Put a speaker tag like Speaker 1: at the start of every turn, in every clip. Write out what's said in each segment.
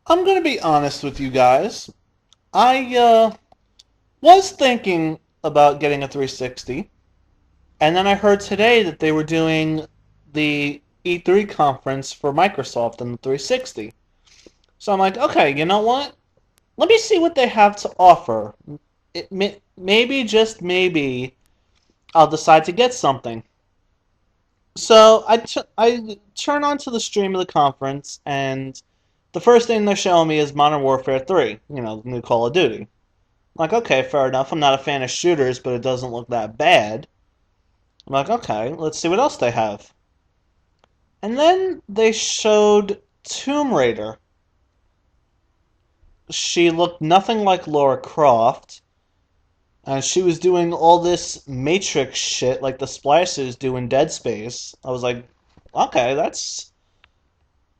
Speaker 1: I'm gonna be honest with you guys. I was thinking about getting a 360, and then I heard today that they were doing the E3 conference for Microsoft and the 360. So I'm like, okay, you know what? Let me see what they have to offer. Maybe, just maybe, I'll decide to get something. So I turn on to the stream of the conference, and the first thing they're showing me is Modern Warfare 3, the new Call of Duty. Like, okay, fair enough. I'm not a fan of shooters, but it doesn't look that bad. I'm like, okay, let's see what else they have. And then they showed Tomb Raider. She looked nothing like Lara Croft, and she was doing all this Matrix shit like the splicers do in Dead Space. I was like, okay, that's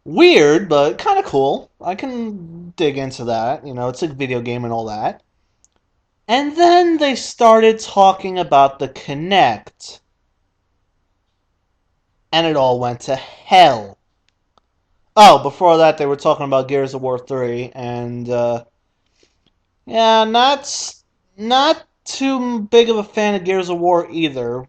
Speaker 1: weird, but kind of cool. I can dig into that. It's a video game and all that. And then they started talking about the Kinect, and it all went to hell. Oh, before that, they were talking about Gears of War 3, and yeah, not too big of a fan of Gears of War either.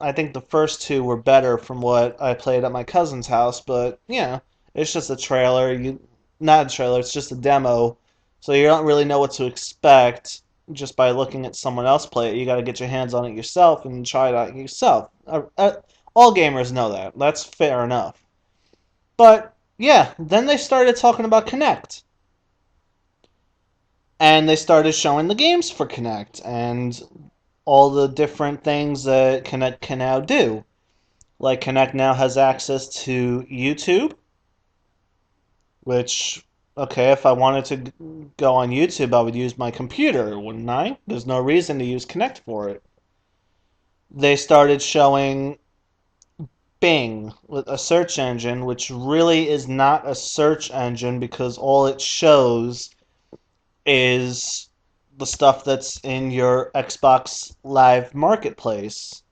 Speaker 1: I think the first two were better from what I played at my cousin's house, but yeah, it's just a trailer. Not a trailer, it's just a demo, so you don't really know what to expect just by looking at someone else play it. You got to get your hands on it yourself and try it out yourself. All gamers know that. That's fair enough. But yeah, then they started talking about Kinect. And they started showing the games for Kinect and all the different things that Kinect can now do. Like, Kinect now has access to YouTube, which, okay, if I wanted to go on YouTube, I would use my computer, wouldn't I? There's no reason to use Kinect for it. They started showing Bing with a search engine, which really is not a search engine because all it shows is the stuff that's in your Xbox Live Marketplace.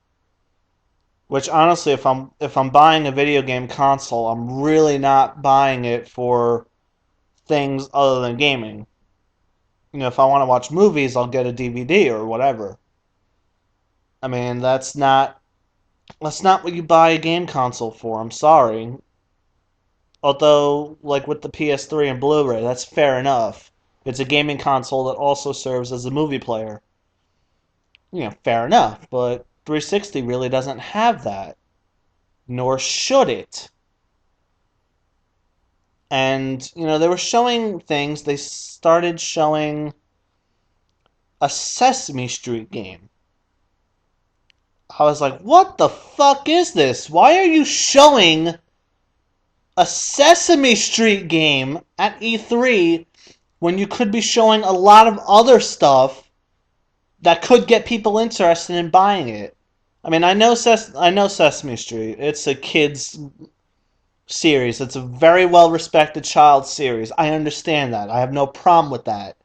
Speaker 1: Which honestly, if I'm buying a video game console, I'm really not buying it for things other than gaming. If I want to watch movies, I'll get a DVD or whatever. I mean, that's not what you buy a game console for. I'm sorry. Although, like with the PS3 and Blu-ray, that's fair enough. It's a gaming console that also serves as a movie player. Fair enough, but 360 really doesn't have that, nor should it. And, they were showing things. They started showing a Sesame Street game. I was like, what the fuck is this? Why are you showing a Sesame Street game at E3 when you could be showing a lot of other stuff that could get people interested in buying it? I mean, I know Sesame Street. It's a kids series. It's a very well respected child series. I understand that. I have no problem with that.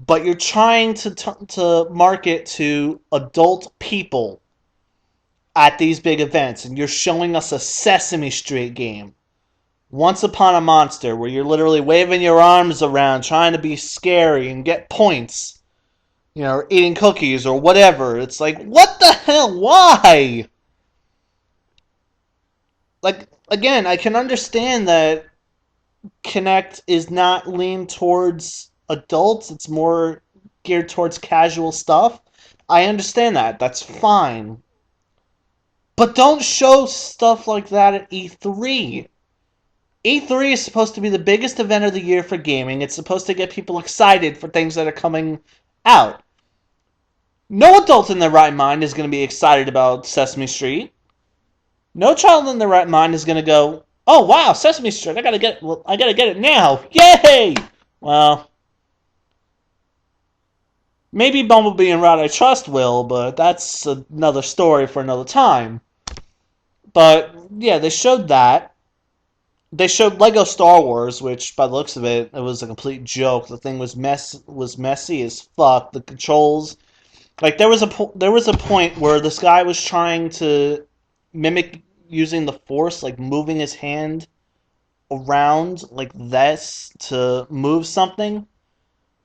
Speaker 1: But you're trying to market to adult people at these big events, and you're showing us a Sesame Street game. Once Upon a Monster, where you're literally waving your arms around trying to be scary and get points, or eating cookies or whatever. It's like, what the hell? Why? Like, again, I can understand that Kinect is not leaned towards adults, it's more geared towards casual stuff. I understand that. That's fine. But don't show stuff like that at E3. E3 is supposed to be the biggest event of the year for gaming. It's supposed to get people excited for things that are coming out. No adult in their right mind is going to be excited about Sesame Street. No child in their right mind is going to go, "Oh wow, Sesame Street! I gotta get it now! Yay!" Well, maybe Bumblebee and Rod I Trust will, but that's another story for another time. But yeah, they showed that. They showed Lego Star Wars, which by the looks of it, it was a complete joke. The thing was messy as fuck. The controls, like there was a point where this guy was trying to mimic using the Force, like moving his hand around like this to move something,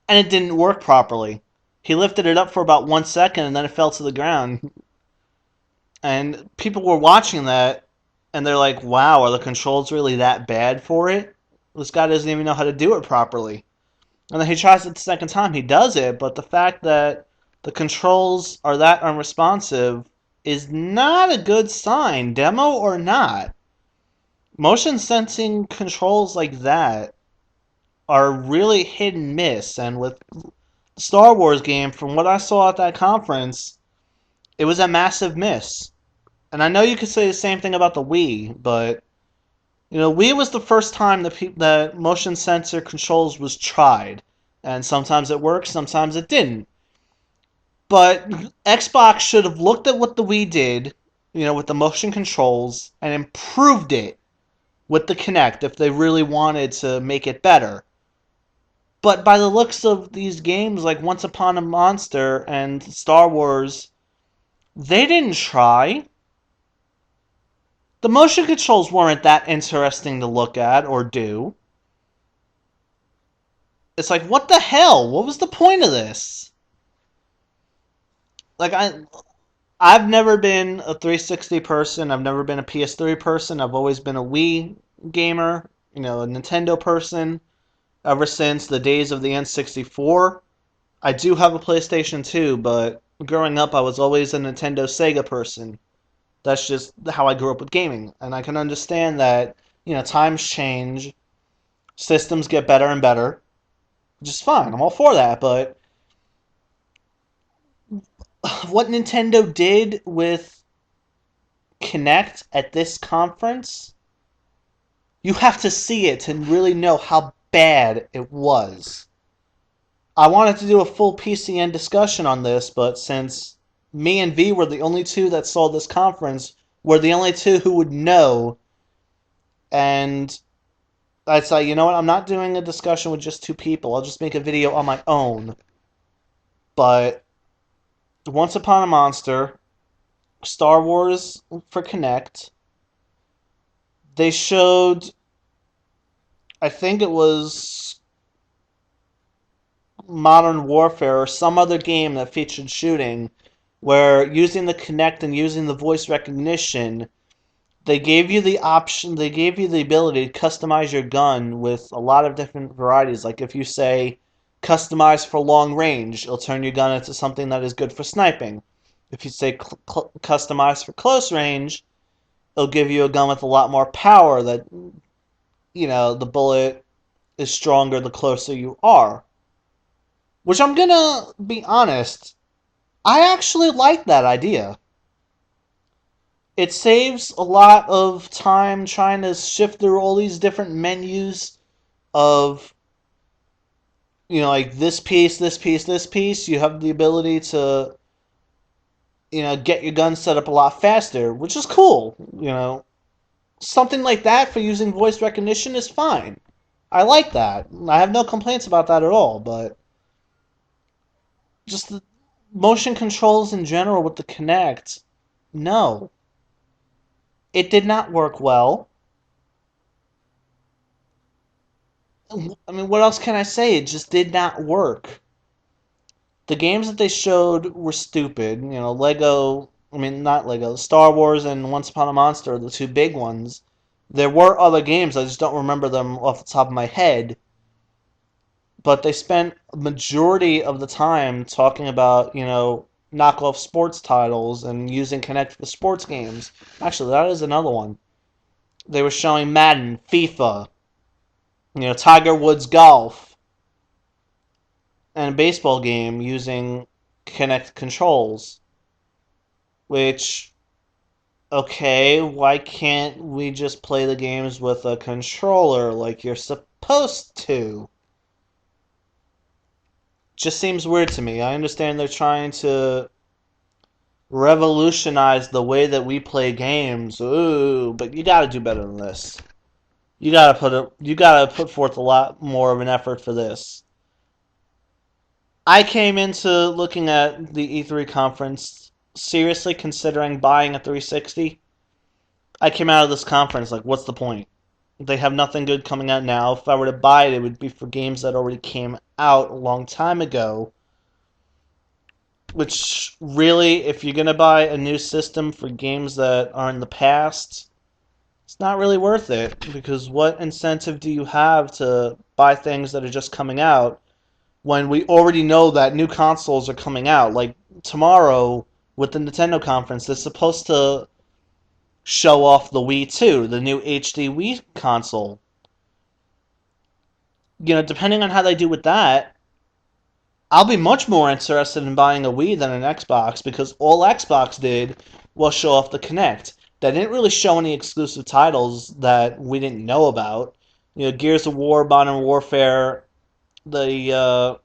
Speaker 1: and it didn't work properly. He lifted it up for about 1 second and then it fell to the ground. And people were watching that and they're like, wow, are the controls really that bad for it? This guy doesn't even know how to do it properly. And then he tries it the second time, he does it, but the fact that the controls are that unresponsive is not a good sign, demo or not. Motion sensing controls like that are really hit and miss, and with Star Wars game, from what I saw at that conference, it was a massive miss. And I know you could say the same thing about the Wii, but Wii was the first time that motion sensor controls was tried, and sometimes it worked, sometimes it didn't. But Xbox should have looked at what the Wii did, with the motion controls, and improved it with the Kinect if they really wanted to make it better. But by the looks of these games like Once Upon a Monster and Star Wars, they didn't try. The motion controls weren't that interesting to look at or do. It's like, what the hell? What was the point of this? Like, I've never been a 360 person. I've never been a PS3 person. I've always been a Wii gamer, a Nintendo person ever since the days of the N64. I do have a PlayStation 2, but growing up I was always a Nintendo Sega person. That's just how I grew up with gaming. And I can understand that, times change, systems get better and better. Just fine. I'm all for that, but what Nintendo did with Kinect at this conference, you have to see it to really know how bad it was. I wanted to do a full PCN discussion on this, but since me and V were the only two that saw this conference, we're the only two who would know, and I'd say, you know what, I'm not doing a discussion with just two people, I'll just make a video on my own. But Once Upon a Monster, Star Wars for Kinect, they showed, I think it was Modern Warfare or some other game that featured shooting, where using the Kinect and using the voice recognition, they gave you the option, they gave you the ability to customize your gun with a lot of different varieties. Like if you say customize for long range, it'll turn your gun into something that is good for sniping. If you say customize for close range, it'll give you a gun with a lot more power that, the bullet is stronger the closer you are. Which I'm gonna be honest, I actually like that idea. It saves a lot of time trying to shift through all these different menus of, like this piece, this piece, this piece. You have the ability to, get your gun set up a lot faster, which is cool. Something like that for using voice recognition is fine. I like that. I have no complaints about that at all, but just the motion controls in general with the Kinect, no. It did not work well. I mean, what else can I say? It just did not work. The games that they showed were stupid. Lego, I mean, not Lego, Star Wars and Once Upon a Monster are the two big ones. There were other games, I just don't remember them off the top of my head. But they spent a majority of the time talking about, knockoff sports titles and using Kinect for sports games. Actually, that is another one. They were showing Madden, FIFA, Tiger Woods golf, and a baseball game using Kinect controls. Which, okay, why can't we just play the games with a controller like you're supposed to? Just seems weird to me. I understand they're trying to revolutionize the way that we play games. Ooh, but you gotta do better than this. You gotta put forth a lot more of an effort for this. I came into looking at the E3 conference seriously considering buying a 360. I came out of this conference like, what's the point? They have nothing good coming out now. If I were to buy it, it would be for games that already came out a long time ago. Which really, if you're gonna buy a new system for games that are in the past, it's not really worth it. Because what incentive do you have to buy things that are just coming out when we already know that new consoles are coming out? Like tomorrow with the Nintendo conference, they're supposed to show off the Wii 2, the new HD Wii console. Depending on how they do with that, I'll be much more interested in buying a Wii than an Xbox because all Xbox did was show off the Kinect. They didn't really show any exclusive titles that we didn't know about. Gears of War, Modern Warfare. They're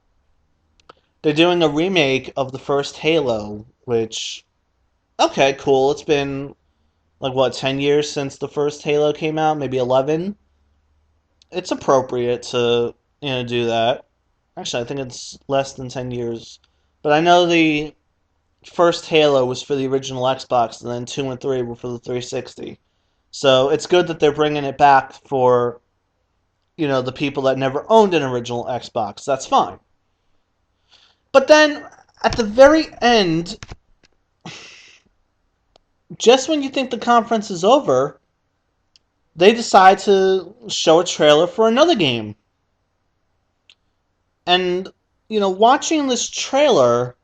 Speaker 1: doing a remake of the first Halo, which okay, cool. It's been like what 10 years since the first Halo came out, maybe 11. It's appropriate to do that. Actually, I think it's less than 10 years. But I know the first Halo was for the original Xbox, and then 2 and 3 were for the 360. So it's good that they're bringing it back for, the people that never owned an original Xbox. That's fine. But then, at the very end, just when you think the conference is over, they decide to show a trailer for another game. And, watching this trailer,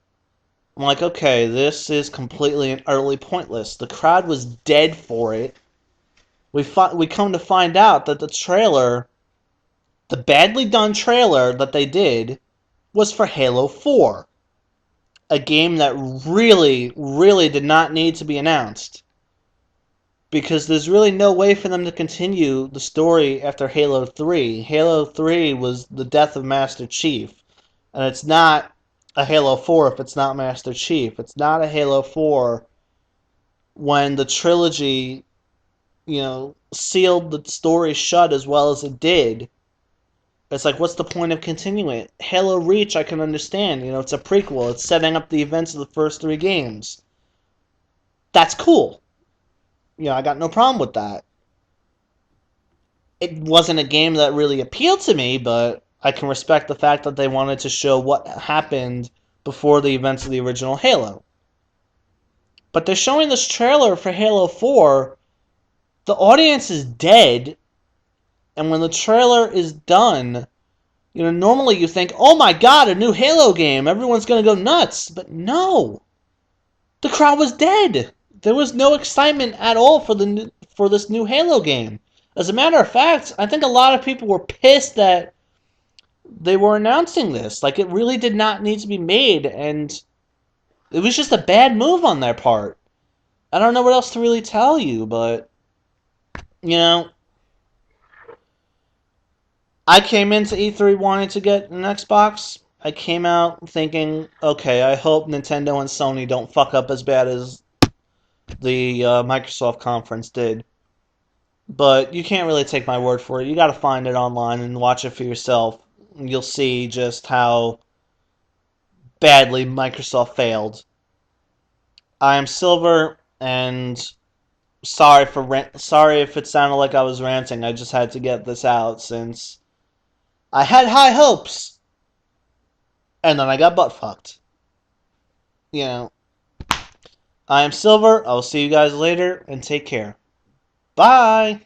Speaker 1: I'm like, okay, this is completely and utterly pointless. The crowd was dead for it. We come to find out that the badly done trailer that they did, was for Halo 4. A game that really, really did not need to be announced. Because there's really no way for them to continue the story after Halo 3. Halo 3 was the death of Master Chief. And it's not a Halo 4 if it's not Master Chief. It's not a Halo 4 when the trilogy, sealed the story shut as well as it did. It's like, what's the point of continuing it? Halo Reach, I can understand. It's a prequel. It's setting up the events of the first 3 games. That's cool. I got no problem with that. It wasn't a game that really appealed to me, but I can respect the fact that they wanted to show what happened before the events of the original Halo. But they're showing this trailer for Halo 4. The audience is dead. And when the trailer is done, normally you think, oh my god, a new Halo game. Everyone's going to go nuts. But no. The crowd was dead. There was no excitement at all for this new Halo game. As a matter of fact, I think a lot of people were pissed that they were announcing this. Like, it really did not need to be made, and it was just a bad move on their part. I don't know what else to really tell you, but, I came into E3 wanting to get an Xbox. I came out thinking, okay, I hope Nintendo and Sony don't fuck up as bad as the Microsoft conference did. But you can't really take my word for it. You gotta find it online and watch it for yourself. You'll see just how badly Microsoft failed. I am Silver, and sorry if it sounded like I was ranting. I just had to get this out since I had high hopes, and then I got butt fucked. I am Silver. I'll see you guys later, and take care. Bye!